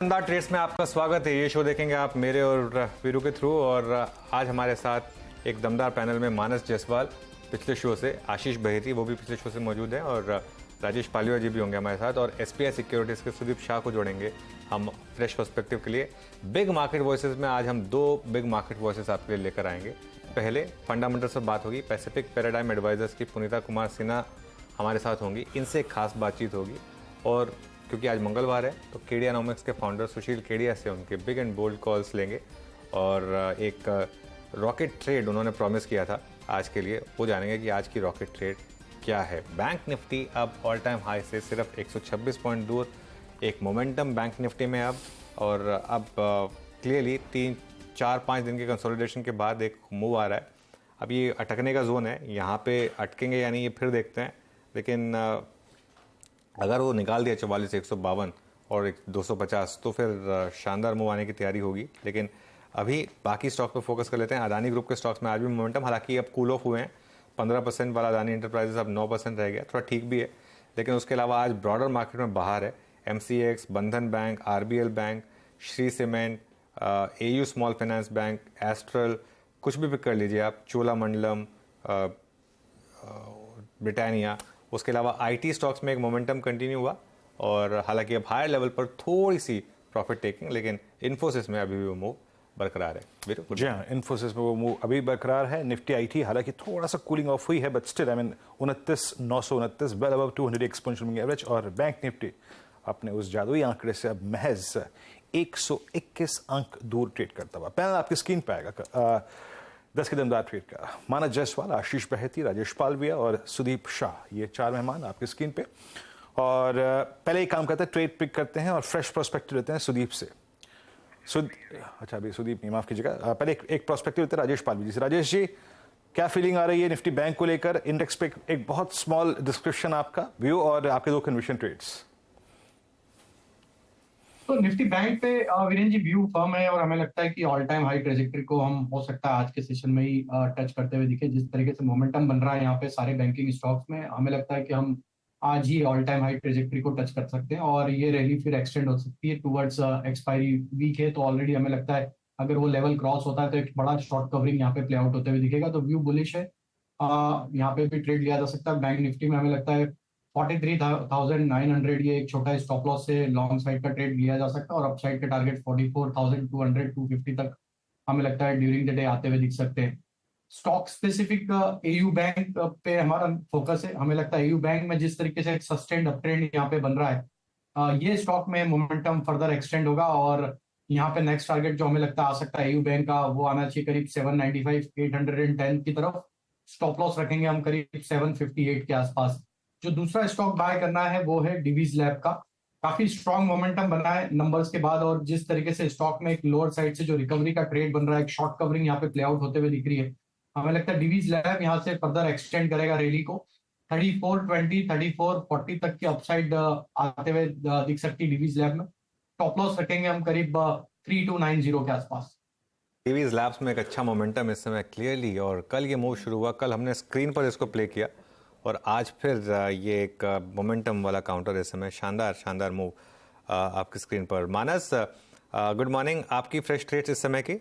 शानदार ट्रेड्स में आपका स्वागत है। ये शो देखेंगे आप मेरे और वीरू के थ्रू। और आज हमारे साथ एक दमदार पैनल में मानस जायसवाल पिछले शो से, आशीष बहेती वो भी पिछले शो से मौजूद हैं, और राजेश पालिवा जी भी होंगे हमारे साथ, और एसपीआई सिक्योरिटीज़ के सुदीप शाह को जोड़ेंगे हम फ्रेश पर्सपेक्टिव के लिए। बिग मार्केट वॉइसेस में आज हम दो बिग मार्केट वॉइसेस आपके लिए लेकर आएंगे। पहले फंडामेंटल्स पर बात होगी, पैसिफिक पैराडाइम एडवाइजर्स की पुनीता कुमार सिन्हा हमारे साथ होंगी, इनसे एक खास बातचीत होगी। और क्योंकि आज मंगलवार है तो केडियानॉमिक्स के फाउंडर सुशील केडिया से उनके बिग एंड बोल्ड कॉल्स लेंगे, और एक रॉकेट ट्रेड उन्होंने प्रॉमिस किया था आज के लिए, वो जानेंगे कि आज की रॉकेट ट्रेड क्या है। बैंक निफ्टी अब ऑल टाइम हाई से सिर्फ 126 पॉइंट दूर, एक मोमेंटम बैंक निफ्टी में अब, और अब क्लियरली 3-4-5 दिन के कंसोलिडेशन के बाद एक मूव आ रहा है। अब ये अटकने का जोन है, यहाँ पे अटकेंगे या नहीं ये फिर देखते हैं, लेकिन अगर वो निकाल दिया 44 152 और 250 तो फिर शानदार मूव आने की तैयारी होगी। लेकिन अभी बाकी स्टॉक पे फोकस कर लेते हैं। अदानी ग्रुप के स्टॉक्स में आज भी मोमेंटम, हालांकि अब कूल ऑफ हुए हैं। 15% वाला अदानी इंटरप्राइजेस अब 9% रह गया, थोड़ा ठीक भी है। लेकिन उसके अलावा आज ब्रॉडर मार्केट में बाहर है MCX, बंधन bank, RBL bank, Shri cement, AU small finance bank, astral, कुछ भी पिक कर लीजिए आप, चोलामंडलम, ब्रिटानिया। उसके अलावा IT स्टॉक्स में एक मोमेंटम कंटिन्यू हुआ, और हालांकि अब हायर लेवल पर थोड़ी सी प्रॉफिट टेकिंग, लेकिन इन्फोसिस में अभी भी वो मूव बरकरार है। जी हाँ, इन्फोसिस में वो मूव अभी बरकरार है। निफ्टी IT हालांकि थोड़ा सा कूलिंग ऑफ हुई है, but still 29,929 well above 200 exponential moving average. और बैंक निफ्टी अपने उस जादुई आंकड़े से अब महज 121 अंक दूर ट्रेड करता हुआ। पैनल आपकी स्क्रीन पे आएगा 10 के दमदार ट्रेड का। मानस जायसवाल, आशीष बहेती, राजेश पालविया और सुदीप शाह, ये 4 मेहमान आपकी स्क्रीन पे। और पहले एक काम करते हैं, ट्रेड पिक करते हैं और फ्रेश प्रोस्पेक्टिव लेते हैं सुदीप से। अच्छा अभी सुदीप नहीं, माफ कीजिएगा, पहले एक प्रोस्पेक्टिव लेते हैं राजेश पालवी जी से। राजेश जी, क्या फीलिंग आ रही है निफ्टी बैंक को लेकर? इंडेक्स पे एक बहुत स्मॉल डिस्क्रिप्शन आपका व्यू और आपके 2 कन्विक्शन ट्रेड्स। तो निफ्टी बैंक पे वीरेन जी व्यू फर्म है, और हमें लगता है कि ऑल टाइम हाई ट्रेजेक्टरी को हम हो सकता है आज के सेशन में ही टच करते हुए दिखे। जिस तरीके से मोमेंटम बन रहा है यहाँ पे सारे बैंकिंग स्टॉक्स में, हमें लगता है कि हम आज ही ऑल टाइम हाई ट्रेजेक्टरी को टच कर सकते हैं, और ये रैली फिर एक्सटेंड हो सकती है टुवर्ड्स एक्सपायरी वीक है। तो ऑलरेडी हमें लगता है अगर वो लेवल क्रॉस होता है तो एक बड़ा शॉर्ट कवरिंग यहाँ पे प्ले आउट होते हुए दिखेगा। तो व्यू बुलिश है, यहाँ पे भी ट्रेड लिया जा सकता है। बैंक निफ्टी में हमें लगता है 43,900 ये एक छोटा स्टॉप लॉस से लॉन्ग साइड का ट्रेड लिया जा सकता है, और अपसाइड के टारगेट 44,200-250 तक हमें लगता है ड्यूरिंग द डे आते हुए दिख सकते हैं। स्टॉक स्पेसिफिक AU बैंक पे हमारा फोकस है। हमें लगता है AU बैंक में जिस तरीके से एक सस्टेन्ड अपट्रेंड यहाँ पे बन रहा है, ये स्टॉक में मोमेंटम फर्दर एक्सटेंड होगा, और यहाँ पे नेक्स्ट टारगेट जो हमें लगता है आ सकता है AU बैंक का, वो आना चाहिए करीब 795-810 की तरफ। स्टॉप लॉस रखेंगे हम करीब 758 के आसपास। जो दूसरा स्टॉक बाय करना है वो है डिवीज लैब का। काफी स्ट्रॉन्ग मोमेंटम बना है नंबर्स के बाद, और जिस तरीके से स्टॉक में एक लोअर साइड से जो रिकवरी का ट्रेड बन रहा है, एक शॉर्ट कवरिंग यहाँ पे प्ले आउट होते हुए दिख रही है। हमें लगता है डिवीज लैब यहाँ से फर्दर एक्सटेंड करेगा रैली को। 3420, 3440 तक की अपसाइड आते हुए दिख सकती है डिवीज लैब में। टॉप लॉस रखेंगे हम करीब 3290 के आसपास। डिवीज लैब्स में एक अच्छा मोमेंटम इस समय क्लियरली, और कल ये मूव शुरू हुआ, कल हमने स्क्रीन पर इसको प्ले किया, और आज फिर ये एक मोमेंटम वाला काउंटर इस समय, शानदार शानदार मूव आपकी स्क्रीन पर। मानस, गुड मॉर्निंग, आपकी फ्रेश ट्रेड्स इस समय की।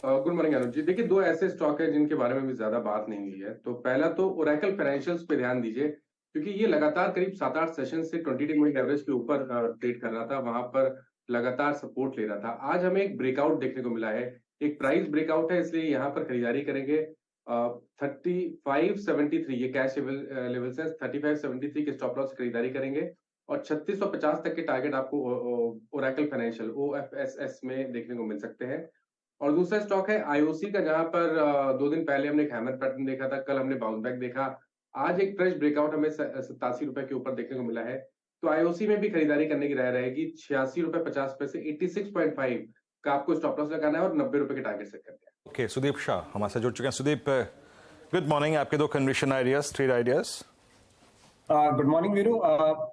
गुड मॉर्निंग अनुज जी। देखिए, 2 ऐसे स्टॉक है जिनके बारे में भी ज्यादा बात नहीं हुई है। तो पहला तो ओरेकल फाइनेंशियल्स पे ध्यान दीजिए, क्योंकि ये लगातार करीब 7-8 सेशन से 20-day मूविंग एवरेज के ऊपर ट्रेड कर रहा था, वहां पर लगातार सपोर्ट ले रहा था। आज हमें एक ब्रेकआउट देखने को मिला है, एक प्राइस ब्रेकआउट है, इसलिए यहाँ पर खरीदारी करेंगे। 3573 ये कैश लेवल से 3573 के स्टॉप लॉस खरीदारी करेंगे, और 3650 तक के टारगेट आपको ओरेकल फाइनेंशियल OFSS में देखने को मिल सकते हैं। और दूसरा स्टॉक है IOC का, जहां पर 2 दिन पहले हमने एक हैमर पैटर्न देखा था, कल हमने बाउंस बैक देखा। आज एक फ्रेश ब्रेकआउट हमें 87 रुपए के ऊपर देखने को मिला है। तो IOC में भी खरीदारी करने की राय रहेगी। 86 रुपए 50 पैसे, 86.5 का आपको स्टॉप लॉस लगाना है, और 90 रुपए के टारगेट सेट करते हैं। ओके, सुदीप शाह हमारे साथ जुड़ चुके हैं। सुदीप, गुड मॉर्निंग, आपके 2 conviction ideas, trade ideas. Good morning Veeru.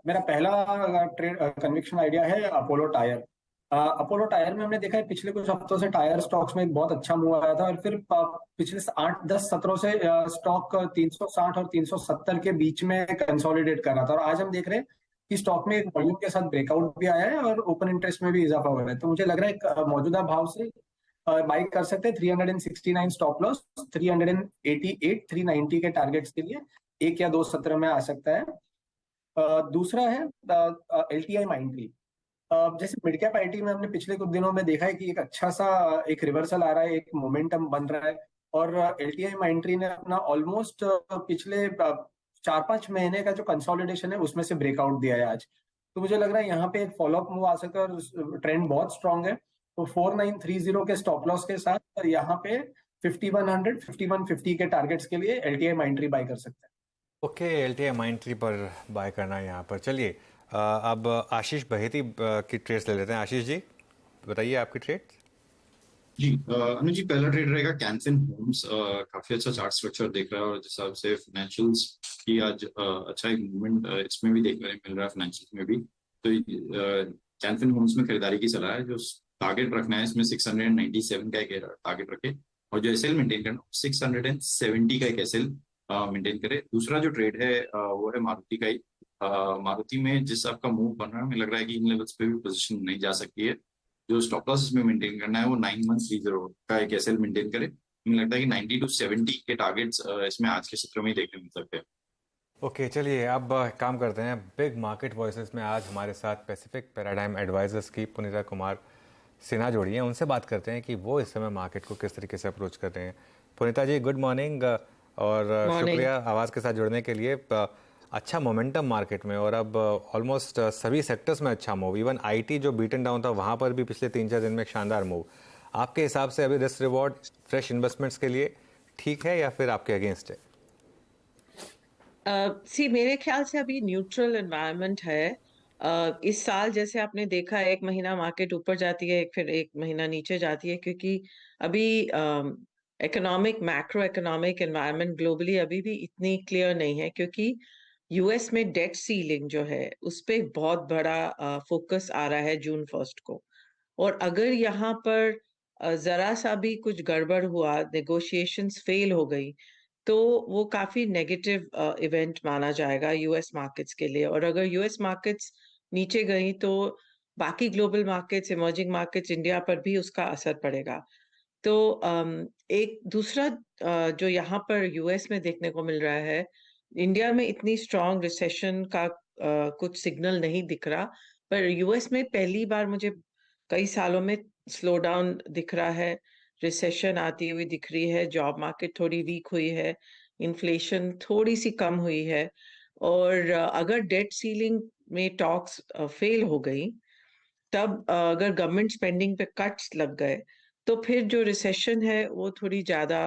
मेरा पहला ट्रेड कन्विक्शन आइडिया है अपोलो टायर। अपोलो टायर में हमने देखा है पिछले कुछ हफ्तों से टायर स्टॉक्स में एक बहुत अच्छा मूव आया था, और फिर पिछले 8-10 सत्रों से स्टॉक 360 और 370 के बीच में कंसोलिडेट कर रहा था, और आज हम देख रहे हैं कि स्टॉक में एक वॉल्यूम के साथ ब्रेकआउट भी आया है और ओपन इंटरेस्ट में भी इजाफा हो रहा है। तो मुझे लग रहा है मौजूदा भाव से बाई कर सकते हैं। 369 स्टॉप लॉस, 388 390 के टारगेट्स के लिए 1 या 2 सत्र में आ सकता है। दूसरा है LTI Mindtree। जैसे मिड कैप आईटी में हमने पिछले कुछ दिनों में देखा है कि एक अच्छा सा एक रिवर्सल आ रहा है, एक मोमेंटम बन रहा है, और LTI Mindtree ने अपना ऑलमोस्ट पिछले 4-5 महीने का जो कंसोलिडेशन है उसमें से ब्रेकआउट दिया है आज। तो मुझे लग रहा है यहाँ पे एक फॉलोअप मूव आ सकता है और ट्रेंड बहुत स्ट्रांग है। तो 4930 के स्टॉप लॉस के साथ और यहाँ पे 5100 5150 के टारगेट्स के लिए LTI Mindtree बाय कर सकते हैं। ओके, LTI Mindtree पर बाय करना है यहाँ पर। चलिए अब आशीष बहेती की ट्रेड्स ले लेते हैं। आशीष जी बताइए आपकी ट्रेड। जी अनुज जी, पहला ट्रेड रहेगा कैनफिन होम्स। काफी अच्छा चार्ट स्ट्रक्चर देख रहा है और जिस हिसाब से फाइनेंशियल्स की आज अच्छा एक मूवमेंट इसमें भी देखने को मिल रहा है, फाइनेंशियल्स में भी। तो कैनफिन होम्स में खरीदारी की सलाह है। जो टारगेट रखना है इसमें 697 का एक टारगेट रखे और जो एसएल मेंटेन करना 670 का एक एसएल मेंटेन करे। दूसरा जो ट्रेड है वो है मारुति का ही। मारुति में जिस आपका मूव बन रहा है, हमें लग रहा है कि इन लेवल्स पे भी पोजीशन नहीं जा सकती है। जो स्टॉप लॉस इसमें मेंटेन करना है वो 9130 का एक एसएल मेंटेन करे। मुझे लगता है कि 90 to 70 के टारगेट्स इसमें आज के सत्र में ही देखने मिल सकते हैं। ओके चलिए अब काम करते हैं बिग मार्केट वॉइसेस में। आज हमारे साथ पैसिफिक पैराडाइम एडवाइजर्स की पुनीता कुमार सिन्हा जोड़ी हैं। उनसे बात करते हैं कि वो इस समय मार्केट को किस तरीके से अप्रोच कर रहे हैं। पुनीता जी गुड मॉर्निंग और शुक्रिया आवाज़ के साथ जुड़ने के लिए। अच्छा मोमेंटम मार्केट में और अब ऑलमोस्ट सभी सेक्टर्स में अच्छा मूव। इवन आईटी जो बीटन डाउन था वहाँ पर भी पिछले 3-4 दिन में एक शानदार मूव। आपके हिसाब से अभी रिस्क रिवॉर्ड फ्रेश इन्वेस्टमेंट्स के लिए ठीक है या फिर आपके अगेंस्ट है? मेरे ख्याल से अभी न्यूट्रल एनवायरनमेंट है। इस साल जैसे आपने देखा एक महीना मार्केट ऊपर जाती है फिर एक महीना नीचे जाती है, क्योंकि अभी मैक्रो इकोनॉमिक एनवायरनमेंट ग्लोबली अभी भी इतनी क्लियर नहीं है, क्योंकि यूएस में डेट सीलिंग जो है उस पे बहुत बड़ा फोकस आ रहा है जून 1 को। और अगर यहाँ पर जरा सा भी कुछ गड़बड़ हुआ, नेगोशिएशंस फेल हो गई, तो वो काफी नेगेटिव इवेंट माना जाएगा यूएस मार्केट्स के लिए। और अगर यूएस मार्केट्स नीचे गई तो बाकी global markets, emerging markets, India पर भी उसका असर पड़ेगा। तो एक दूसरा जो यहाँ पर यूएस में देखने को मिल रहा है, इंडिया में इतनी स्ट्रॉन्ग रिसेशन का कुछ सिग्नल नहीं दिख रहा, पर यूएस में पहली बार मुझे कई सालों में स्लो डाउन दिख रहा है, रिसेशन आती हुई दिख रही है, जॉब मार्केट थोड़ी वीक हुई है, इन्फ्लेशन थोड़ी सी कम हुई है। और अगर डेट सीलिंग में टॉक्स फेल हो गई, तब अगर गवर्नमेंट स्पेंडिंग पे कट्स लग गए, तो फिर जो रिसेशन है वो थोड़ी ज्यादा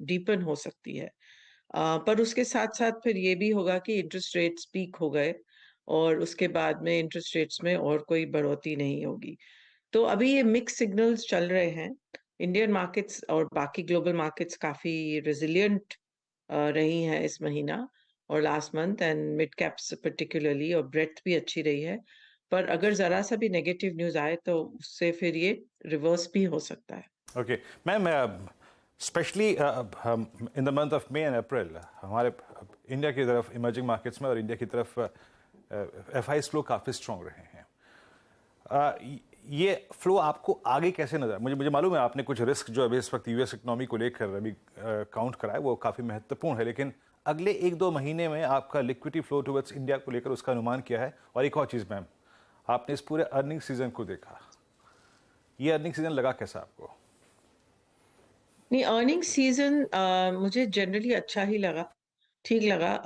डीपन हो सकती है। पर उसके साथ साथ फिर ये भी होगा कि इंटरेस्ट रेट्स पीक हो गए और उसके बाद में इंटरेस्ट रेट्स में और कोई बढ़ोतरी नहीं होगी। तो अभी ये मिक्स सिग्नल्स चल रहे हैं। इंडियन मार्केट्स और बाकी ग्लोबल मार्केट्स काफी रेजिलिएंट रही हैं इस महीना और last month, and mid caps particularly, और ब्रेथ भी अच्छी रही है। पर अगर जरा सा भी नेगेटिव न्यूज आए तो उससे फिर ये रिवर्स भी हो सकता है। Okay ma'am, specially in the month of May and April हमारे इंडिया की तरफ इमर्जिंग मार्केट्स में और इंडिया की तरफ एफआईएस फ्लो काफ़ी स्ट्रॉन्ग रहे हैं। ये फ्लो आपको आगे कैसे नजर? मुझे मालूम है आपने कुछ रिस्क जो अभी इस वक्त यूएस इकोनॉमी को लेकर अभी काउंट करा है वो काफ़ी महत्वपूर्ण है, लेकिन अगले 1-2 महीने में आपका लिक्विडिटी फ्लो टुवर्ड्स इंडिया को लेकर उसका अनुमान क्या है? और एक और चीज़ मैम, आपने इस पूरे अर्निंग सीजन को देखा, ये अर्निंग सीजन लगा कैसा आपको? नहीं, अर्निंग सीजन मुझे जनरली अच्छा ही लगा, ठीक लगा,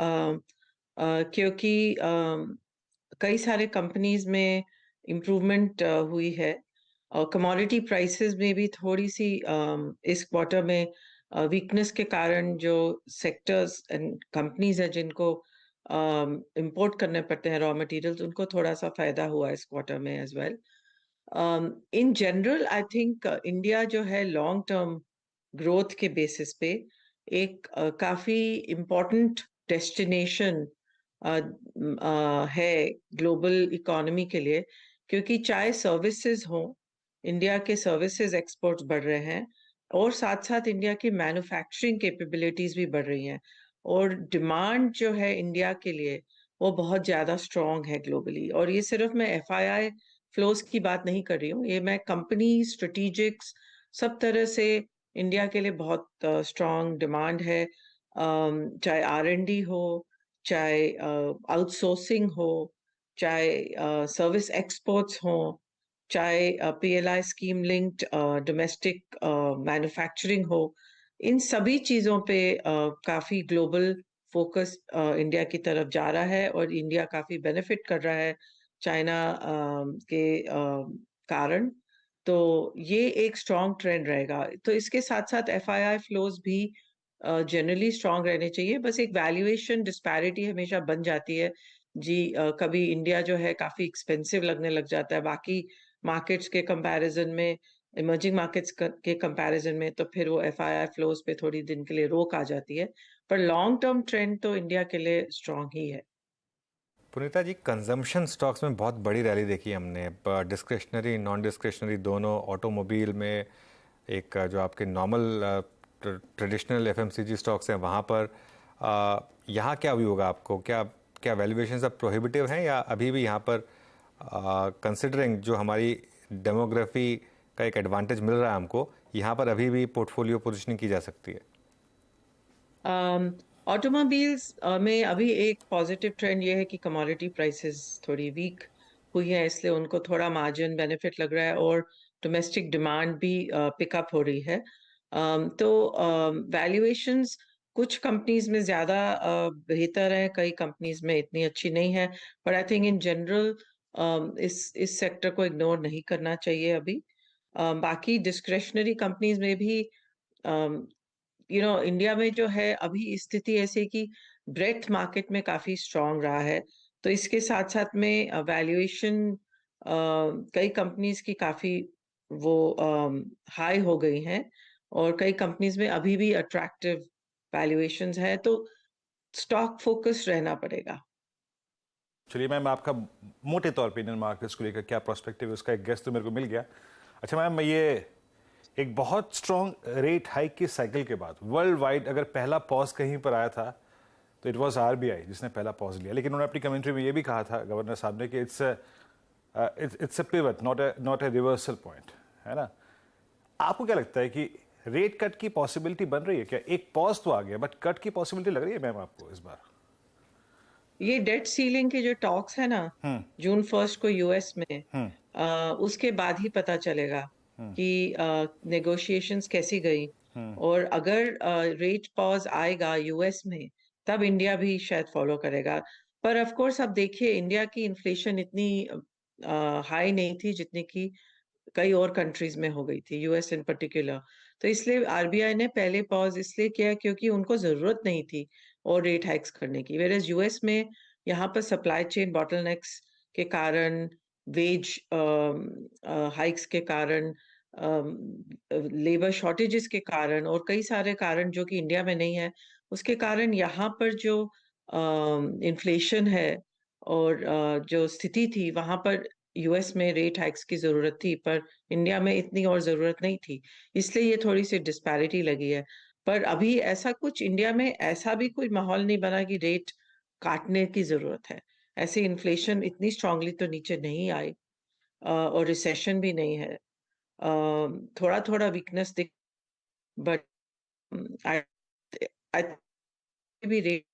क्योंकि कई सारे कंपनीज में इम्प्रूवमेंट हुई है और कमोडिटी प्राइसेस में भी थोड़ी सी इस क्वार्टर में वीकनेस के कारण जो सेक्टर्स एंड कंपनीज है जिनको इंपोर्ट करने पड़ते हैं रॉ मटेरियल्स, उनको थोड़ा सा फायदा हुआ इस क्वार्टर में as well. In general I think India जो है लॉन्ग टर्म ग्रोथ के बेसिस पे एक काफी इम्पोर्टेंट डेस्टिनेशन है ग्लोबल इकोनॉमी के लिए, क्योंकि चाहे सर्विसेज हो, इंडिया के सर्विसेज एक्सपोर्ट्स बढ़ रहे हैं और साथ साथ इंडिया की मैन्युफैक्चरिंग कैपेबिलिटीज भी बढ़ रही हैं, और डिमांड जो है इंडिया के लिए वो बहुत ज्यादा स्ट्रांग है ग्लोबली। और ये सिर्फ मैं एफआईआई फ्लोज की बात नहीं कर रही हूँ, ये मैं कंपनी स्ट्रेटेजिक्स सब तरह से इंडिया के लिए बहुत स्ट्रांग डिमांड है। चाहे R&D हो, चाहे आउटसोर्सिंग हो, चाहे सर्विस एक्सपोर्ट्स हो, चाहे PLI scheme linked domestic manufacturing हो, इन सभी चीजों पे काफी ग्लोबल फोकस इंडिया की तरफ जा रहा है और इंडिया काफी बेनिफिट कर रहा है चाइना के कारण। तो ये एक स्ट्रॉन्ग ट्रेंड रहेगा। तो इसके साथ साथ एफआईआई फ्लोज भी जनरली स्ट्रांग रहने चाहिए। बस एक वैल्यूएशन डिस्पैरिटी हमेशा बन जाती है जी। कभी इंडिया जो है काफी एक्सपेंसिव लगने लग जाता है बाकी मार्केट्स के कंपैरिजन में, इमर्जिंग मार्केट्स के कंपैरिजन में, तो फिर वो एफआईआई फ्लोज पे थोड़ी दिन के लिए रोक आ जाती है। पर लॉन्ग टर्म ट्रेंड तो इंडिया के लिए स्ट्रांग ही है। पुनीता जी, कंजम्पशन स्टॉक्स में बहुत बड़ी रैली देखी हमने, डिस्क्रिशनरी नॉन डिस्क्रिशनरी दोनों। ऑटोमोबाइल में एक जो आपके नॉर्मल ट्रेडिशनल एफएमसीजी स्टॉक्स हैं वहाँ पर यहाँ क्या व्यू होगा आपको? क्या वैल्यूएशंस अब प्रोहिबिटिव हैं या अभी भी यहाँ पर कंसिडरिंग जो हमारी डेमोग्राफी का एक एडवांटेज मिल रहा है हमको, यहाँ पर अभी भी पोर्टफोलियो पोजीशनिंग की जा सकती है? ऑटोमोबाइल्स में अभी एक पॉजिटिव ट्रेंड ये है कि कमोडिटी प्राइसेस थोड़ी वीक हुई है, इसलिए उनको थोड़ा मार्जिन बेनिफिट लग रहा है और डोमेस्टिक डिमांड भी पिकअप हो रही है। तो वैल्यूएशंस कुछ कंपनीज में ज़्यादा बेहतर है, कई कंपनीज में इतनी अच्छी नहीं है। But I think in general इस सेक्टर को इग्नोर नहीं करना चाहिए अभी। बाकी डिस्क्रेशनरी कंपनीज में भी इंडिया में जो है अभी स्थिति ऐसी कि ब्रेथ मार्केट में काफी स्ट्रांग रहा है। तो इसके साथ साथ में वैल्यूएशन कई कंपनीज की काफी वो हाई हो गई हैं और कई कंपनीज में अभी भी अट्रैक्टिव वैल्यूएशंस है। तो स्टॉक फोकस रहना पड़ेगा। चलिए मैम, आपका मोटे तौर पे इंडियन मार्केट्स को लेकर क्या प्रोस्पेक्टिव है उसका एक गेस तो मेरे को मिल गया। अच्छा मैम, ये एक बहुत स्ट्रॉन्ग रेट हाइक की साइकिल के बाद वर्ल्ड वाइड अगर पहला पॉज कहीं पर आया था तो इट वाज आरबीआई जिसने पहला पॉज लिया, लेकिन उन्होंने अपनी कमेंट्री में ये भी कहा था गवर्नर साहब ने कि it's a pivot, not a reversal point, है ना? आपको क्या लगता है कि रेट कट की पॉसिबिलिटी बन रही है क्या? एक पॉज तो आ गया बट कट की पॉसिबिलिटी लग रही है मैम आपको इस बार? ये डेट सीलिंग के जो टॉक्स है ना जून 1 को यूएस में, उसके बाद ही पता चलेगा कि नेगोशिएशंस कैसी गई। और अगर रेट पॉज आएगा यूएस में तब इंडिया भी शायद फॉलो करेगा। पर ऑफ कोर्स अब देखिए, इंडिया की इन्फ्लेशन इतनी हाई नहीं थी जितनी कि कई और कंट्रीज में हो गई थी, यूएस इन पर्टिकुलर। तो इसलिए आरबीआई ने पहले पॉज इसलिए किया क्योंकि उनको जरूरत नहीं थी और रेट हाइक्स करने की। वेयरएज यूएस में यहाँ पर सप्लाई चेन बॉटलनेक्स के कारण, वेज हाइक्स के कारण, लेबर शॉर्टेजेस के कारण और कई सारे कारण जो कि इंडिया में नहीं है, उसके कारण यहाँ पर जो इन्फ्लेशन है और जो स्थिति थी वहां पर यूएस में रेट हाइक्स की जरूरत थी, पर इंडिया में इतनी और जरूरत नहीं थी, इसलिए ये थोड़ी सी डिस्पैरिटी लगी है। पर अभी ऐसा कुछ इंडिया में ऐसा भी कोई माहौल नहीं बना कि रेट काटने की जरूरत है। ऐसी इन्फ्लेशन इतनी स्ट्रांगली तो नीचे नहीं आई और रिसेशन भी नहीं है। थोड़ा थोड़ा वीकनेस दिख, बट आई भी रेट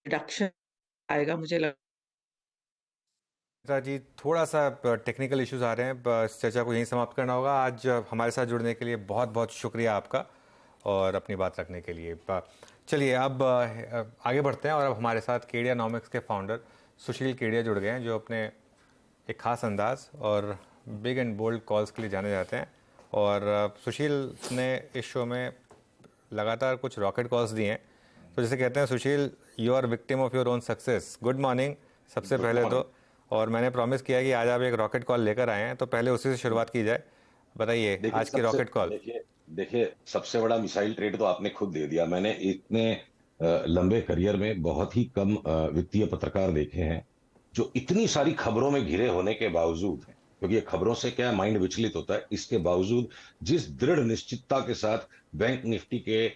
रिडक्शन आएगा मुझे लग। जी, थोड़ा सा टेक्निकल इश्यूज आ रहे हैं, इस चर्चा को यहीं समाप्त करना होगा। आज हमारे साथ जुड़ने के लिए बहुत बहुत शुक्रिया आपका और अपनी बात रखने के लिए। चलिए अब आगे बढ़ते हैं और अब हमारे साथ केडियानॉमिक्स के फाउंडर सुशील केडिया जुड़ गए हैं, जो अपने एक ख़ास अंदाज और बिग एंड बोल्ड कॉल्स के लिए जाने जाते हैं। और सुशील ने इस शो में लगातार कुछ रॉकेट कॉल्स दिए हैं। तो जैसे कहते हैं Sushil, you are victim of your own success. Good morning सबसे पहले तो, और मैंने प्रॉमिस किया कि आज आप एक रॉकेट कॉल लेकर आए हैं, तो पहले उसी से शुरुआत की जाए। बताइए आज की रॉकेट कॉल। देखिए सबसे बड़ा मिसाइल ट्रेड तो आपने खुद दे दिया। मैंने इतने लंबे करियर में बहुत ही कम वित्तीय पत्रकार देखे हैं जो इतनी सारी खबरों में घिरे होने के बावजूद, क्योंकि ये खबरों से क्या माइंड विचलित होता है, इसके बावजूद जिस दृढ़ निश्चितता के साथ बैंक निफ्टी के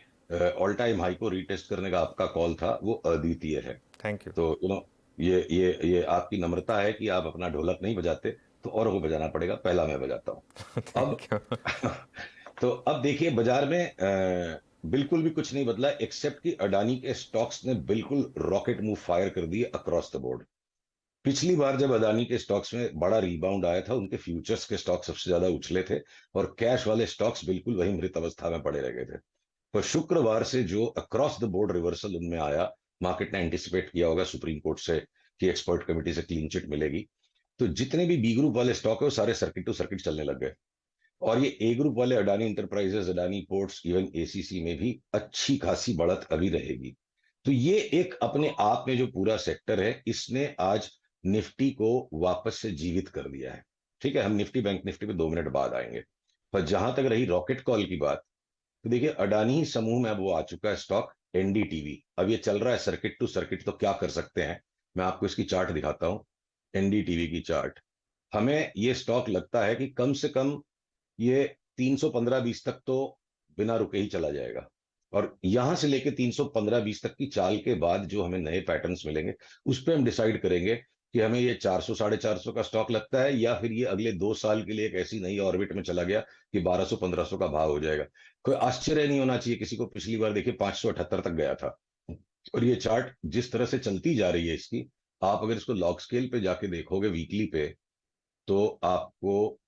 ऑल टाइम हाई को रीटेस्ट करने का आपका कॉल था वो अद्वितीय है। Thank you. तो ये आपकी नम्रता है कि आप अपना ढोलक नहीं बजाते, तो औरों को बजाना पड़ेगा, पहला मैं बजाता हूँ। अब थैंक यू। तो अब देखिए बाजार में बिल्कुल भी कुछ नहीं बदला, एक्सेप्ट कि अडानी के स्टॉक्स ने बिल्कुल रॉकेट मूव फायर कर दिए अक्रॉस द बोर्ड। पिछली बार जब अदानी के स्टॉक्स में बड़ा रिबाउंड आया था, उनके फ्यूचर्स के स्टॉक सबसे ज्यादा उछले थे और कैश वाले स्टॉक्स बिल्कुल वही मृत अवस्था में पड़े रह गए थे। पर शुक्रवार से जो अक्रॉस द बोर्ड रिवर्सल उनमें आया, मार्केट ने एंटिसिपेट किया होगा सुप्रीम कोर्ट से कि एक्सपर्ट कमेटी से क्लीन चिट मिलेगी, तो जितने भी बी ग्रुप वाले स्टॉक है वो सारे सर्किट टू सर्किट चलने लग गए। और ये ए ग्रुप वाले Adani enterprises, Adani ports, even ACC में भी अच्छी खासी बढ़त अभी रहेगी। तो ये एक अपने आप में जो पूरा सेक्टर है, इसने आज निफ्टी को वापस से जीवित कर दिया है। ठीक है, हम निफ्टी बैंक निफ्टी पे 2 मिनट बाद आएंगे। पर जहां तक रही रॉकेट कॉल की बात, तो देखिए अडानी समूह में अब वो आ चुका है स्टॉक एनडीटीवी। अब ये चल रहा है सर्किट टू सर्किट, तो क्या कर सकते हैं, मैं आपको इसकी चार्ट दिखाता हूं, एनडीटीवी की चार्ट। हमें ये स्टॉक लगता है कि कम से कम ये 315-20 तक तो बिना रुके ही चला जाएगा। और यहां से लेके 315-20 तक की चाल के बाद जो हमें नए पैटर्न्स मिलेंगे, उस पर हम डिसाइड करेंगे कि हमें ये 400 450 का स्टॉक लगता है, या फिर ये अगले 2 साल के लिए एक ऐसी नई ऑर्बिट में चला गया कि 1200 1500 का भाव हो जाएगा। कोई आश्चर्य नहीं होना चाहिए किसी को, पिछली बार देखिए 578 तक गया था। और ये चार्ट जिस तरह से चलती जा रही है इसकी, आप अगर इसको लॉग स्केल पे जाके देखोगे वीकली पे, तो आपको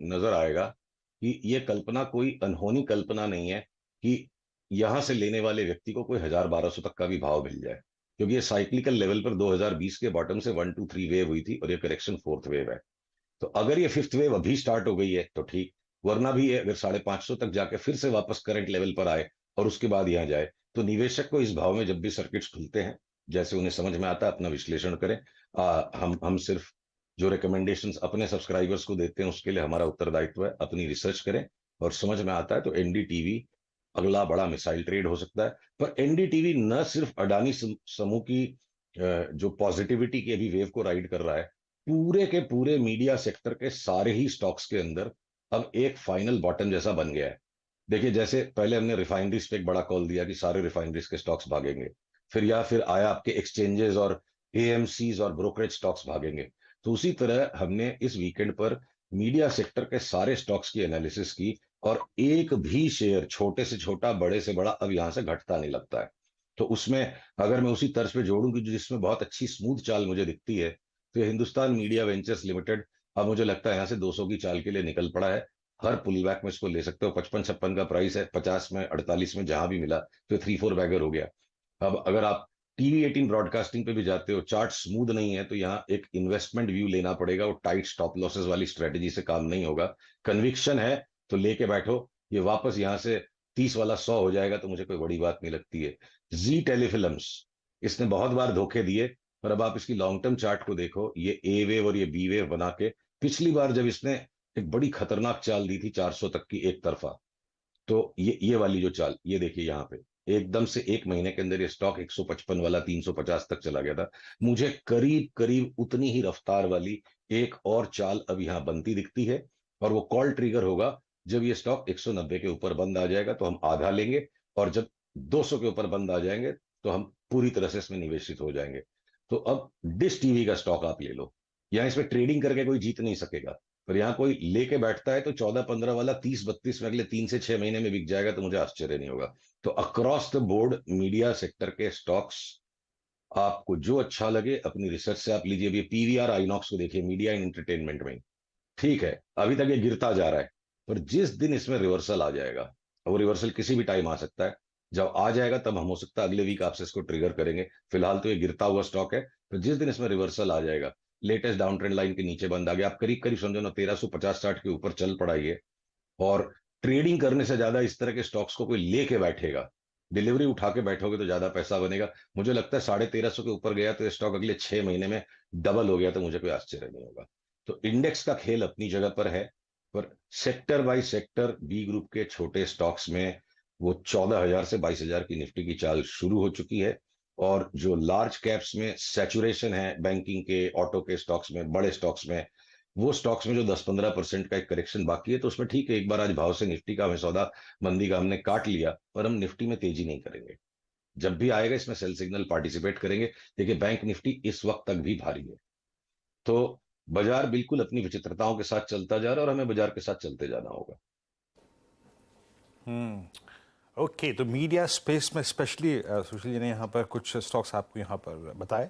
नजर आएगा कि ये कल्पना कोई अनहोनी कल्पना नहीं है कि यहां से लेने वाले व्यक्ति को कोई 1000 1200 तक का भी भाव मिल जाए, क्योंकि ये साइक्लिकल लेवल पर 2020 के बॉटम से 1 2 3 वेव हुई थी और ये करेक्शन 4th वेव है। तो अगर ये 5th वेव अभी स्टार्ट हो गई है तो ठीक, वरना भी ये अगर 550 तक जाके फिर से वापस करंट लेवल पर आए और उसके बाद यहाँ जाए, तो निवेशक को इस भाव में जब भी सर्किट्स खुलते हैं, जैसे उन्हें समझ में आता है, अपना विश्लेषण करें। हम सिर्फ जो रिकमेंडेशंस अपने सब्सक्राइबर्स को देते हैं उसके लिए हमारा उत्तरदायित्व है, अपनी रिसर्च करें और समझ में आता है तो एनडीटीवी अगला बड़ा मिसाइल ट्रेड हो सकता है। पर एनडीटीवी न सिर्फ अडानी समूह की जो पॉजिटिविटी की अभी वेव को राइड कर रहा है, पूरे के पूरे मीडिया सेक्टर के सारे ही स्टॉक्स के अंदर अब एक फाइनल बॉटम जैसा बन गया है। देखिए जैसे पहले हमने रिफाइनरीज पे एक बड़ा कॉल दिया कि सारे रिफाइनरीज के स्टॉक्स भागेंगे, फिर आया आपके एक्सचेंजेस और एएमसीज और ब्रोकरेज स्टॉक्स भागेंगे। तो उसी तरह हमने इस वीकेंड पर मीडिया सेक्टर के सारे स्टॉक्स की एनालिसिस की, और एक भी शेयर, छोटे से छोटा बड़े से बड़ा, अब यहां से घटता नहीं लगता है। तो उसमें अगर मैं उसी तर्ज पे जोड़ूं कि जिसमें बहुत अच्छी स्मूथ चाल मुझे दिखती है, तो ये हिंदुस्तान मीडिया वेंचर्स लिमिटेड अब मुझे लगता है यहाँ से 200 की चाल के लिए निकल पड़ा है। हर पुल बैक में इसको ले सकते हो, 55-56 का प्राइस है, 50 में 48 में जहां भी मिला तो 3-4 बैगर हो गया। अब अगर आप टीवी 18 ब्रॉडकास्टिंग पे भी जाते हो, चार्ट स्मूथ नहीं है, तो यहाँ एक इन्वेस्टमेंट व्यू लेना पड़ेगा, वो टाइट स्टॉप लॉसेस वाली स्ट्रेटेजी से काम नहीं होगा। कन्विक्शन है तो लेके बैठो, ये वापस यहाँ से 30 वाला 100 हो जाएगा तो मुझे कोई बड़ी बात नहीं लगती है। जी टेलीफिल्म्स, इसने बहुत बार धोखे दिए, पर अब आप इसकी लॉन्ग टर्म चार्ट को देखो, ये ए वेव और ये बी वेव बना के, पिछली बार जब इसने एक बड़ी खतरनाक चाल दी थी 400 तक की एक तरफा, तो ये वाली जो चाल, ये देखिए यहाँ पे एकदम से एक महीने के अंदर ये स्टॉक 155 वाला 350 तक चला गया था। मुझे करीब करीब उतनी ही रफ्तार वाली एक और चाल अब यहाँ बनती दिखती है, और वो कॉल ट्रिगर होगा जब ये स्टॉक 190 के ऊपर बंद आ जाएगा तो हम आधा लेंगे, और जब 200 के ऊपर बंद आ जाएंगे तो हम पूरी तरह से इसमें निवेशित हो जाएंगे। तो अब डिश टीवी का स्टॉक आप ले लो, यहाँ इसमें ट्रेडिंग करके कोई जीत नहीं सकेगा, पर यहाँ कोई लेके बैठता है तो 14-15 वाला 30-32 में अगले 3 से 6 महीने में बिक जाएगा, तो मुझे आश्चर्य नहीं होगा। तो across the board media sector के स्टॉक्स, आपको जो अच्छा लगे अपनी रिसर्च से आप लीजिए। अभी पीवीआर आइनॉक्स को देखिए, मीडिया एंड एंटरटेनमेंट में, ठीक है अभी तक ये गिरता जा रहा है, पर जिस दिन इसमें रिवर्सल आ जाएगा, वो रिवर्सल किसी भी टाइम आ सकता है, जब आ जाएगा तब हम हो सकता है अगले वीक आपसे इसको ट्रिगर करेंगे। फिलहाल तो ये गिरता हुआ स्टॉक है, तो जिस दिन इसमें रिवर्सल आ जाएगा, लेटेस्ट डाउन ट्रेंड लाइन के नीचे बंद आ गया, आप करीब करीब समझो ना 1350-60 के ऊपर चल पड़ा ये। और ट्रेडिंग करने से ज्यादा इस तरह के स्टॉक्स को कोई लेके बैठेगा, डिलीवरी उठा के बैठोगे तो ज्यादा पैसा बनेगा। मुझे लगता है 1350 के ऊपर गया तो स्टॉक अगले 6 महीने में डबल हो गया, तो मुझे कोई आश्चर्य नहीं होगा। तो इंडेक्स का खेल अपनी जगह पर है, पर sector by sector B group के छोटे स्टॉक्स में वो 14,000 से 22,000 की निफ्टी की चाल शुरू हो चुकी है, और जो लार्ज कैप्स में सैचुरेशन है, बैंकिंग के, ऑटो के स्टॉक्स में, बड़े स्टॉक्स में, वो स्टॉक्स में जो 10-15% का एक करेक्शन बाकी है, तो उसमें ठीक है, एक बार आज भाव से निफ्टी का हमें सौदा मंदी का हमने काट लिया, पर हम निफ्टी में तेजी नहीं करेंगे। जब भी आएगा इसमें सेल सिग्नल पार्टिसिपेट करेंगे। देखिए बैंक निफ्टी इस वक्त तक भी भारी है, तो बाजार बिल्कुल अपनी विचित्रताओं के साथ चलता जा रहा है और हमें बाजार के साथ चलते जाना होगा। ओके, तो मीडिया स्पेस में स्पेशली सुशील जी ने यहाँ पर कुछ स्टॉक्स आपको यहाँ पर बताए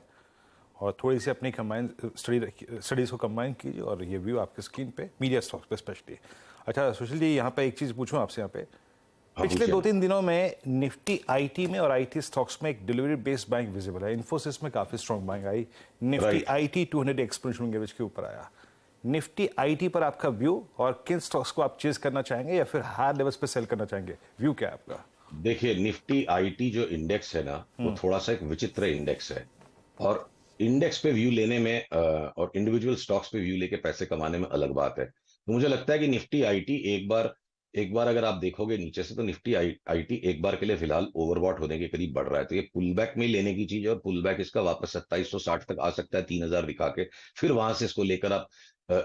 और थोड़ी सी अपनी कंबाइन स्टडीज को कंबाइन कीजिए और ये व्यू आपकी स्क्रीन पे मीडिया स्टॉक्स पे स्पेशली। अच्छा सुशील जी, यहाँ पे एक चीज़ पूछूं आपसे, यहाँ पे पिछले 2-3 दिनों में निफ्टी आईटी में और आईटी स्टॉक्स में एक डिलीवरी बेस्ड बाइंग विजिबल है। इन्फोसिस में काफी strong buying I, Nifty IT 200 exponential average के ऊपर आया। निफ्टी आईटी पर आपका व्यू और किन स्टॉक्स को आप चेज करना चाहेंगे या फिर हायर लेवल्स पे सेल करना चाहेंगे, व्यू क्या है आपका? देखिए निफ्टी आईटी जो इंडेक्स है ना, वो थोड़ा सा एक विचित्र इंडेक्स है और इंडेक्स पे व्यू लेने में और इंडिविजुअल स्टॉक्स पे व्यू लेके पैसे कमाने में अलग बात है। तो मुझे लगता है कि निफ्टी आईटी एक बार अगर आप देखोगे नीचे से, तो निफ्टी आईटी एक बार के लिए फिलहाल ओवरबॉट होने के करीब बढ़ रहा है। तो ये पुल बैक में लेने की चीज है और पुल बैक इसका वापस 2760 तक आ सकता है 3000 दिखा के, फिर वहां से इसको लेकर आप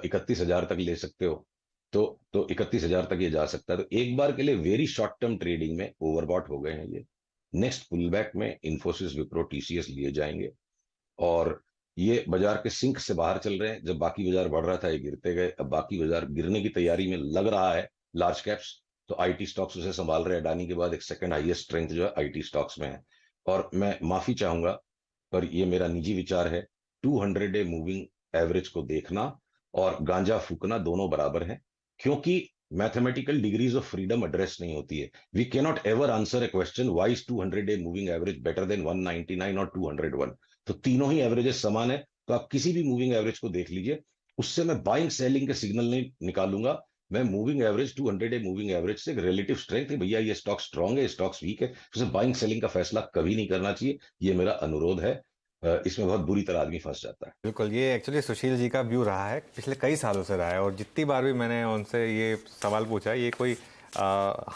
31,000 तक ले सकते हो। तो 31,000 तक ये जा सकता है। तो एक बार के लिए वेरी शॉर्ट टर्म ट्रेडिंग में ओवरबॉट हो गए हैं ये। नेक्स्ट पुल बैक में इन्फोसिस, विप्रो, टीसीएस लिए जाएंगे और ये बाजार के सिंक से बाहर चल रहे हैं। जब बाकी बाजार बढ़ रहा था ये गिरते गए, अब बाकी बाजार गिरने की तैयारी में लग रहा है लार्ज कैप्स, तो आईटी स्टॉक्स उसे संभाल रहे हैं। अडानी के बाद एक सेकंड हाईएस्ट स्ट्रेंथ जो है आईटी स्टॉक्स में है। और मैं माफी चाहूंगा पर ये मेरा निजी विचार है, 200 डे मूविंग एवरेज को देखना और गांजा फूकना दोनों बराबर है, क्योंकि mathematical degrees of freedom address नहीं होती है। We can not ever answer a question why is 200 day moving average better than 199 और 201। तो तीनों ही एवरेजेस समान है, तो आप किसी भी मूविंग एवरेज को देख लीजिए, उससे मैं बाइंग सेलिंग के सिग्नल नहीं निकालूंगा। मैं moving average 200 day moving average से रिलेटिव स्ट्रेंथ है, भैया ये स्टॉक स्ट्रांग है, स्टॉक्स वीक है, उसे बाइंग सेलिंग का फैसला कभी नहीं करना चाहिए। ये मेरा अनुरोध है, इसमें बहुत बुरी तरह आदमी फंस जाता है। बिल्कुल, ये एक्चुअली सुशील जी का व्यू रहा है, पिछले कई सालों से रहा है और जितनी बार भी मैंने उनसे ये सवाल पूछा, ये कोई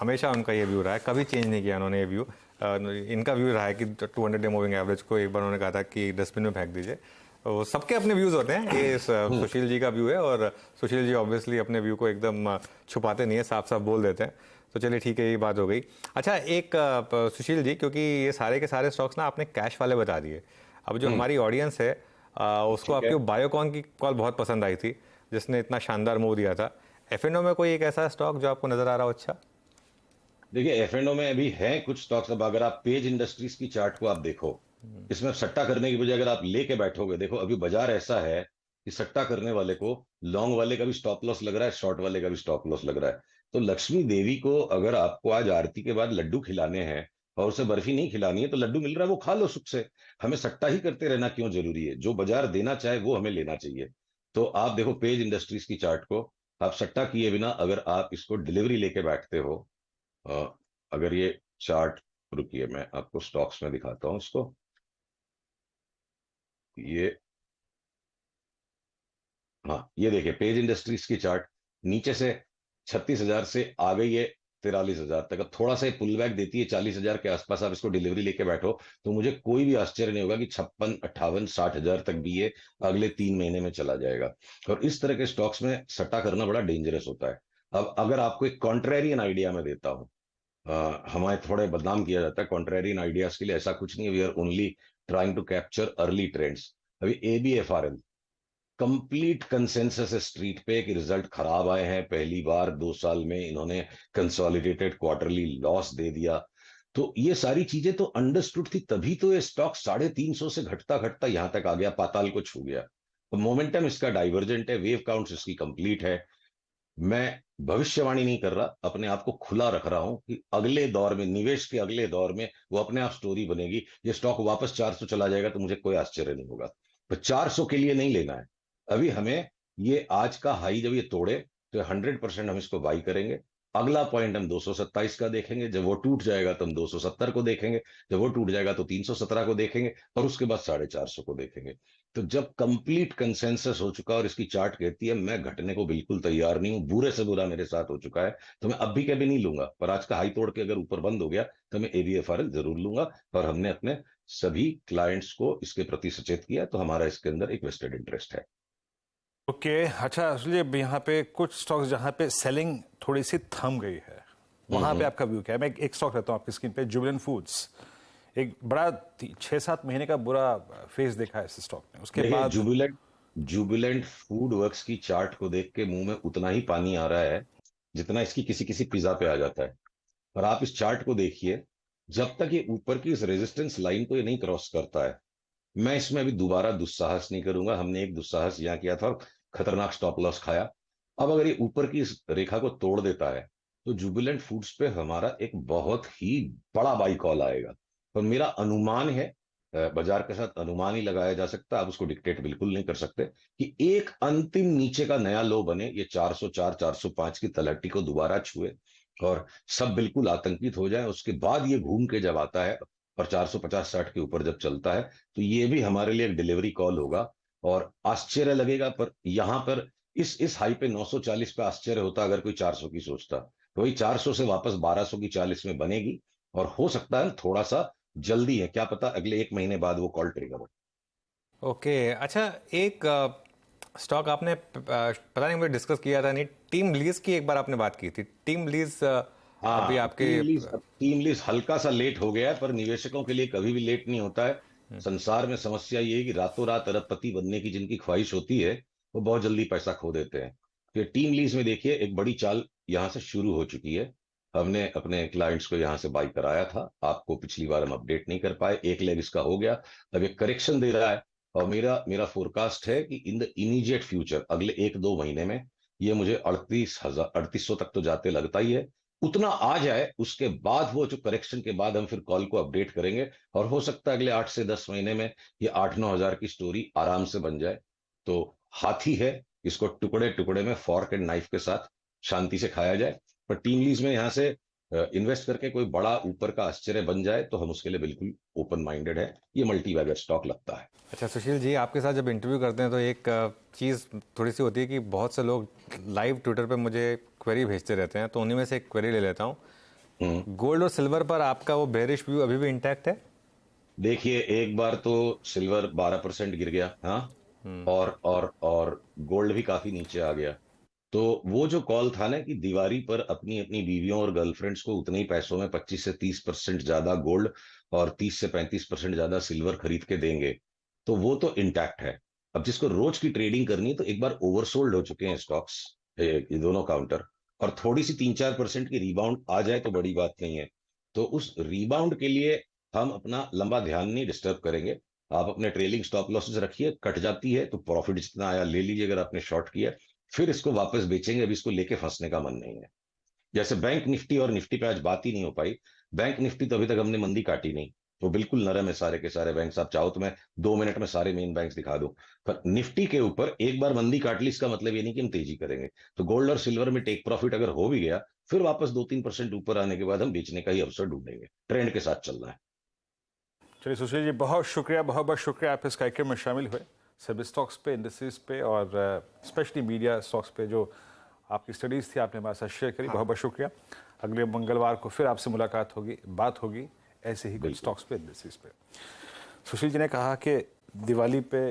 हमेशा उनका ये व्यू रहा है, कभी चेंज नहीं किया उन्होंने ये व्यू। इनका व्यू रहा है कि 200 डे मूविंग एवरेज को एक बार उन्होंने कहा था कि डस्टबिन में फेंक दीजिए। तो सबके अपने व्यूज होते हैं, ये सुशील जी का व्यू है और सुशील जी ऑब्वियसली अपने व्यू को एकदम छुपाते नहीं है, साफ साफ बोल देते हैं। तो चलिए ठीक है, ये बात हो गई। अच्छा एक सुशील जी, क्योंकि ये सारे के सारे स्टॉक्स ना आपने कैश वाले बता दिए, अब जो हमारी ऑडियंस है उसको आपकी बायोकॉन की कॉल बहुत पसंद आई थी जिसने इतना शानदार मूव दिया था। एफएनओ में कोई एक ऐसा स्टॉक जो आपको नजर आ रहा हो? अच्छा देखिए एफएनओ में अभी है कुछ स्टॉक्स। अब अगर आप पेज इंडस्ट्रीज की चार्ट को आप देखो, इसमें सट्टा करने की बजाय अगर आप लेके बैठोगे, देखो अभी बाजार ऐसा है कि सट्टा करने वाले को लॉन्ग वाले का भी स्टॉप लॉस लग रहा है, शॉर्ट वाले का भी स्टॉप लॉस लग रहा है। तो लक्ष्मी देवी को अगर आपको आज आरती के बाद लड्डू खिलाने हैं और उसे बर्फी नहीं खिलानी है, तो लड्डू मिल रहा है वो खा लो सुख से। हमें सट्टा ही करते रहना क्यों जरूरी है? जो बाजार देना चाहे वो हमें लेना चाहिए। तो आप देखो पेज इंडस्ट्रीज की चार्ट को, आप सट्टा किए बिना अगर आप इसको डिलीवरी लेके बैठते हो, अगर ये चार्ट, रुकिए मैं आपको स्टॉक्स में दिखाता हूं इसको। ये हाँ, ये देखिए पेज इंडस्ट्रीज की चार्ट, नीचे से 36,000 से आ गई है 43,000 तक। अब थोड़ा सा पुल बैक देती है 40,000 के आसपास, आप इसको डिलीवरी लेके बैठो तो मुझे कोई भी आश्चर्य नहीं होगा कि 56, 58, 60,000 तक भी ये अगले 3 महीने में चला जाएगा। और इस तरह के स्टॉक्स में सट्टा करना बड़ा डेंजरस होता है। अब अगर आपको एक कॉन्ट्रेरियन आइडिया में देता हूं, हमारे थोड़े बदनाम किया जाता है कॉन्ट्रेरियन आइडियाज के लिए, ऐसा कुछ नहीं है। We are only trying to capture early trends. अभी ABFRL कंप्लीट कंसेंसस है स्ट्रीट पे कि रिजल्ट खराब आए हैं, पहली बार 2 साल में इन्होंने कंसोलिडेटेड क्वार्टरली लॉस दे दिया। तो ये सारी चीजें तो अंडरस्टूड थी, तभी तो ये स्टॉक 350 से घटता घटता यहां तक आ गया, पाताल को छू गया। तो मोमेंटम इसका डाइवर्जेंट है, वेव काउंट्स इसकी कंप्लीट है। मैं भविष्यवाणी नहीं कर रहा, अपने आप को खुला रख रहा हूं कि अगले दौर में, निवेश के अगले दौर में वो अपने आप स्टोरी बनेगी। ये स्टॉक वापस 400 चला जाएगा तो मुझे कोई आश्चर्य नहीं होगा। तो 400 के लिए नहीं लेना है अभी हमें। ये आज का हाई जब ये तोड़े तो 100% हम इसको बाई करेंगे। अगला पॉइंट हम 227 का देखेंगे, जब वो टूट जाएगा तो हम 270 को देखेंगे, जब वो टूट जाएगा तो 317 को देखेंगे और उसके बाद 450 को देखेंगे। तो जब कंप्लीट कंसेंसस हो चुका और इसकी चार्ट कहती है मैं घटने को बिल्कुल तैयार नहीं हूं, बुरे से बुरा मेरे साथ हो चुका है, तो मैं अब भी कभी नहीं लूंगा। पर आज का हाई तोड़ के अगर ऊपर बंद हो गया तो मैं ABFRL जरूर लूंगा। और हमने अपने सभी क्लाइंट्स को इसके प्रति सचेत किया, तो हमारा इसके अंदर एक वेस्टेड इंटरेस्ट है। ओके अच्छा, इसलिए यहाँ पे कुछ स्टॉक्स जहाँ पे सेलिंग थोड़ी सी थम गई है, वहां पे आपका व्यू क्या है? मैं एक स्टॉक रहता हूँ आपकी स्क्रीन पे, जुबिलेंट फूड्स। एक बड़ा 6-7 महीने का बुरा फेज देखा है इस स्टॉक ने, उसके देखिए, बाद जुबिलेंट फूड वर्क्स की चार्ट को देख के मुंह में उतना ही पानी आ रहा है जितना इसकी किसी किसी पिज्जा पे आ जाता है। पर आप इस चार्ट को देखिए, जब तक ये ऊपर की इस रेजिस्टेंस लाइन को ये नहीं क्रॉस करता है, मैं इसमें अभी दोबारा दुस्साहस नहीं करूंगा। हमने एक दुस्साहस यहाँ किया था और खतरनाक स्टॉप लॉस खाया। अब अगर ये ऊपर की इस रेखा को तोड़ देता है तो जुबिलेंट फूड्स पे हमारा एक बहुत ही बड़ा बाई कॉल आएगा। पर मेरा अनुमान है, बाजार के साथ अनुमान ही लगाया जा सकता है, आप उसको डिक्टेट बिल्कुल नहीं कर सकते, कि एक अंतिम नीचे का नया लो बने, ये 404 405 की तलहटी को दोबारा छुए और सब बिल्कुल आतंकित हो जाए। उसके बाद ये घूम के जब आता है और 450-60 के ऊपर जब चलता है तो ये भी हमारे लिए एक डिलीवरी कॉल होगा और आश्चर्य लगेगा। पर यहां पर इस हाई पे 940 पे आश्चर्य होता अगर कोई 400 की सोचता, तो वही 400 से वापस 1200 की 40 में बनेगी और हो सकता है थोड़ा सा जल्दी है, क्या पता अगले 1 महीने बाद वो कॉल ट्रिगर हो। ओके, अच्छा, एक स्टॉक आपने पता नहीं मुझे डिस्कस किया था नहीं, टीम लीज की एक बार आपने बात की थी। टीम लीज अभी आपके टीम लीज हल्का सा लेट हो गया है, पर निवेशकों के लिए कभी भी लेट नहीं होता है। संसार में समस्या ये है कि रातों रात अरबपति बनने की जिनकी ख्वाहिश होती है वो बहुत जल्दी पैसा खो देते हैं। तो टीम लीज में देखिए, एक बड़ी चाल यहां से शुरू हो चुकी है। हमने अपने क्लाइंट्स को यहां से बाई कराया था, आपको पिछली बार हम अपडेट नहीं कर पाए, एक लेग इसका हो गया, अब एक करेक्शन दे रहा है। और मेरा फोरकास्ट है कि इन द इमीडिएट फ्यूचर, अगले 1-2 महीने में ये मुझे 3800 तक तो जाते लगता ही है, उतना आ जाए। उसके बाद वो जो करेक्शन के बाद हम फिर कॉल को अपडेट करेंगे और हो सकता है अगले 8 से 10 महीने में ये 8-9 हजार की स्टोरी आराम से बन जाए। तो हाथी है, इसको टुकड़े टुकड़े में फॉर्क एंड नाइफ के साथ शांति से खाया जाए। पर टीम लीज में यहां से इन्वेस्ट करके कोई बड़ा ऊपर का आश्चर्य बन जाए तो हम उसके लिए बिल्कुल ओपन माइंडेड है। ये मल्टी बैगर स्टॉक लगता है। अच्छा सुशील जी, आपके साथ जब इंटरव्यू करते हैं तो एक चीज़ थोड़ी सी होती है कि बहुत से लोग लाइव ट्विटर पे मुझे क्वेरी भेजते रहते हैं, तो उन्हीं में से एक क्वेरी ले लेता हूँ। गोल्ड और सिल्वर पर आपका वो बेरिश व्यू अभी भी इंटैक्ट है? देखिए, एक बार तो सिल्वर 12% गिर गया, हाँ, और गोल्ड भी काफी नीचे आ गया। तो वो जो कॉल था ना कि दीवारी पर अपनी अपनी बीवियों और गर्लफ्रेंड्स को उतने ही पैसों में 25 से 30% ज्यादा गोल्ड और 30 से 35% ज्यादा सिल्वर खरीद के देंगे, तो वो तो इंटैक्ट है। अब जिसको रोज की ट्रेडिंग करनी है तो एक बार ओवरसोल्ड हो चुके हैं स्टॉक्स, ये दोनों काउंटर, और थोड़ी सी 3-4% की रिबाउंड आ जाए तो बड़ी बात नहीं है। तो उस रिबाउंड के लिए हम अपना लंबा ध्यान नहीं डिस्टर्ब करेंगे। आप अपने ट्रेलिंग स्टॉप लॉसेस रखिए, कट जाती है तो प्रॉफिट जितना आया ले लीजिए अगर आपने शॉर्ट किया, फिर इसको वापस बेचेंगे। अभी इसको लेके फंसने का मन नहीं है। जैसे बैंक निफ्टी और निफ्टी पे आज बात ही नहीं हो पाई। बैंक निफ्टी तो अभी तक हमने मंदी काटी नहीं, तो बिल्कुल नरम है सारे के सारे बैंक। आप चाहो तो मैं 2 मिनट में सारे मेन बैंक दिखा दूं, पर निफ्टी के ऊपर एक बार मंदी काट ली इसका मतलब ये नहीं कि हम तेजी करेंगे। तो गोल्ड और सिल्वर में टेक प्रॉफिट अगर हो भी गया, फिर वापस 2-3% ऊपर आने के बाद हम बेचने का ही अवसर ढूंढेंगे। ट्रेंड के साथ चलना है। चलिए सुशील जी, बहुत बहुत शुक्रिया आप इस कार्यक्रम में शामिल हुए। सभी स्टॉक्स पे, इंडस्ट्रीज पे और स्पेशली मीडिया स्टॉक्स पे जो आपकी स्टडीज थी आपने हमारे साथ शेयर करी, बहुत शुक्रिया। अगले मंगलवार को फिर आपसे मुलाकात होगी, बात होगी ऐसे ही कुछ स्टॉक्स पे, इंडस्ट्रीज पे। सुशील जी ने कहा कि दिवाली पे